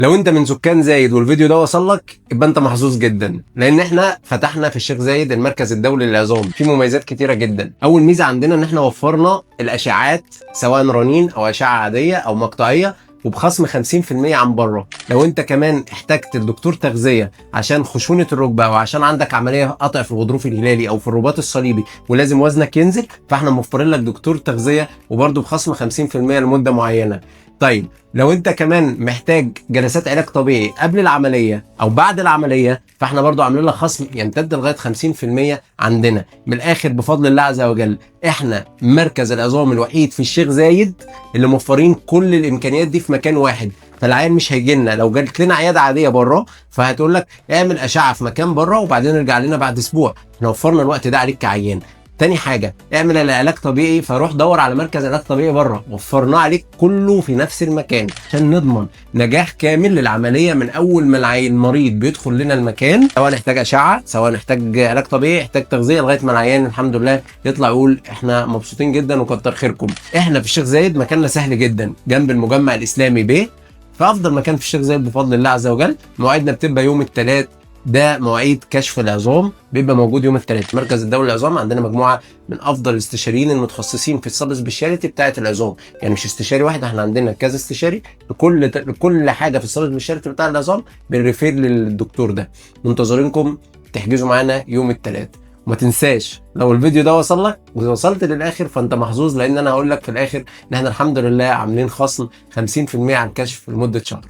لو انت من سكان زايد والفيديو ده وصل لك يبقى انت محظوظ جدا، لان احنا فتحنا في الشيخ زايد المركز الدولي للعظام. في مميزات كتيره جدا. اول ميزه عندنا ان احنا وفرنا الاشعاعات سواء رنين او اشعه عاديه او مقطعيه وبخصم 50% عن بره. لو انت كمان احتجت الدكتور تغذيه عشان خشونه الركبه او عشان عندك عمليه قطع في الغضروف الهلالي او في الرباط الصليبي ولازم وزنك ينزل، فاحنا موفرين لك دكتور تغذيه وبرده بخصم 50% لمده معينه. طيب لو انت كمان محتاج جلسات علاج طبيعي قبل العمليه او بعد العمليه، فاحنا برضو عاملين لك خصم يمتد لغايه 50% عندنا. من الاخر بفضل الله عز وجل احنا مركز العظام الوحيد في الشيخ زايد اللي موفرين كل الامكانيات دي في مكان واحد. فالعيان مش هيجي لنا، لو جات لنا عياده عاديه بره فهتقول لك اعمل اشعه في مكان بره وبعدين ارجع لنا بعد اسبوع. احنا وفرنا الوقت ده عليك كعيان. تاني حاجة، اعمل العلاج طبيعي فروح دور على مركز علاج طبيعي بره، وفرناه عليك كله في نفس المكان عشان نضمن نجاح كامل للعملية من أول ما المريض بيدخل لنا المكان، سواء نحتاج أشعة سواء نحتاج علاج طبيعي نحتاج تغذية، لغاية ما العيان الحمد لله يطلع يقول احنا مبسوطين جدا وكتر خيركم. احنا في الشيخ زايد مكاننا سهل جدا جنب المجمع الإسلامي ب، فأفضل مكان في الشيخ زايد بفضل الله عز وجل. مواعيدنا بتبقى يوم الثلاث، ده مواعيد كشف العظام بيبقى موجود يوم الثلاث. مركز الدولي للعظام عندنا مجموعه من افضل الاستشاريين المتخصصين في السب سبيشاليتي بتاعه العظام، يعني مش استشاري واحد، احنا عندنا كذا استشاري لكل حاجه في السب سبيشاليتي بتاع العظام بنريفير للدكتور ده. منتظرينكم تحجزوا معانا يوم الثلاث. وما تنساش لو الفيديو ده وصل لك ووصلت للاخر فانت محظوظ، لان انا هقول لك في الاخر ان احنا الحمد لله عاملين خصم 50% على الكشف لمده شهر.